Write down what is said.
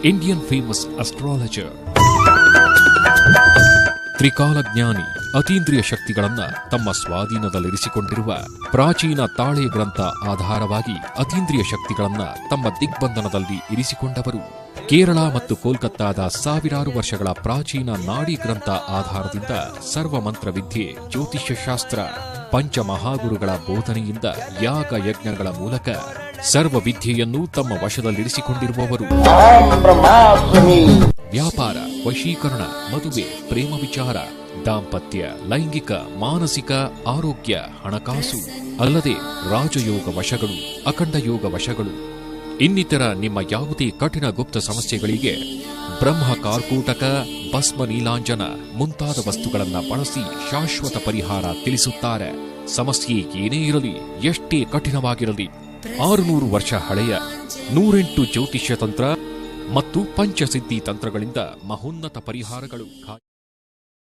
Indian famous astrologer, ತ್ರಿಕಾಲಜ್ಞಾನಿ, ಅತೀಂದ್ರಿಯ ಶಕ್ತಿಗಳನ್ನ ತಮ್ಮ ಸ್ವಾಧೀನದಲ್ಲಿರಿಸಿಕೊಂಡಿರುವ ಪ್ರಾಚೀನ ತಾಳೆ ಗ್ರಂಥ ಆಧಾರವಾಗಿ ಅತೀಂದ್ರಿಯ ಶಕ್ತಿಗಳನ್ನ ತಮ್ಮ ದಿಗ್ಬಂಧನದಲ್ಲಿ ಇರಿಸಿಕೊಂಡವರು. ಕೇರಳ ಮತ್ತು ಕೋಲ್ಕತ್ತಾದ ಸಾವಿರಾರು ವರ್ಷಗಳ ಪ್ರಾಚೀನ ನಾಡಿ ಗ್ರಂಥ ಆಧಾರದಿಂದ ಸರ್ವಮಂತ್ರವಿದ್ಯೆ, ಜ್ಯೋತಿಷ್ಯ ಶಾಸ್ತ್ರ, ಪಂಚಮಹಾಗುರುಗಳ ಬೋಧನೆಯಿಂದ ಯಾಗ ಯಜ್ಞಗಳ ಮೂಲಕ ಸರ್ವ ವಿದ್ಯೆಯನ್ನು ತಮ್ಮ ವಶದಲ್ಲಿರಿಸಿಕೊಂಡಿರುವವರು. ವ್ಯಾಪಾರ, ವಶೀಕರಣ, ಮದುವೆ, ಪ್ರೇಮ ವಿಚಾರ, ದಾಂಪತ್ಯ, ಲೈಂಗಿಕ, ಮಾನಸಿಕ ಆರೋಗ್ಯ, ಹಣಕಾಸು ಅಲ್ಲದೆ ರಾಜಯೋಗ ವಶಗಳು, ಅಖಂಡ ಯೋಗ ವಶಗಳು, ಇನ್ನಿತರ ನಿಮ್ಮ ಯಾವುದೇ ಕಠಿಣ ಗುಪ್ತ ಸಮಸ್ಯೆಗಳಿಗೆ ಬ್ರಹ್ಮ ಕಾರ್ಕೂಟಕ, ಭಸ್ಮ ನೀಲಾಂಜನ ಮುಂತಾದ ವಸ್ತುಗಳನ್ನ ಬಳಸಿ ಶಾಶ್ವತ ಪರಿಹಾರ ತಿಳಿಸುತ್ತಾರೆ. ಸಮಸ್ಯೆ ಏನೇ ಇರಲಿ, ಎಷ್ಟೇ ಕಠಿಣವಾಗಿರಲಿ, 600 ವರ್ಷ ಹಳೆಯ 108 ಜ್ಯೋತಿಷ್ಯ ತಂತ್ರ ಮತ್ತು ಪಂಚಸಿದ್ಧಿ ತಂತ್ರಗಳಿಂದ ಮಹೋನ್ನತ ಪರಿಹಾರಗಳು.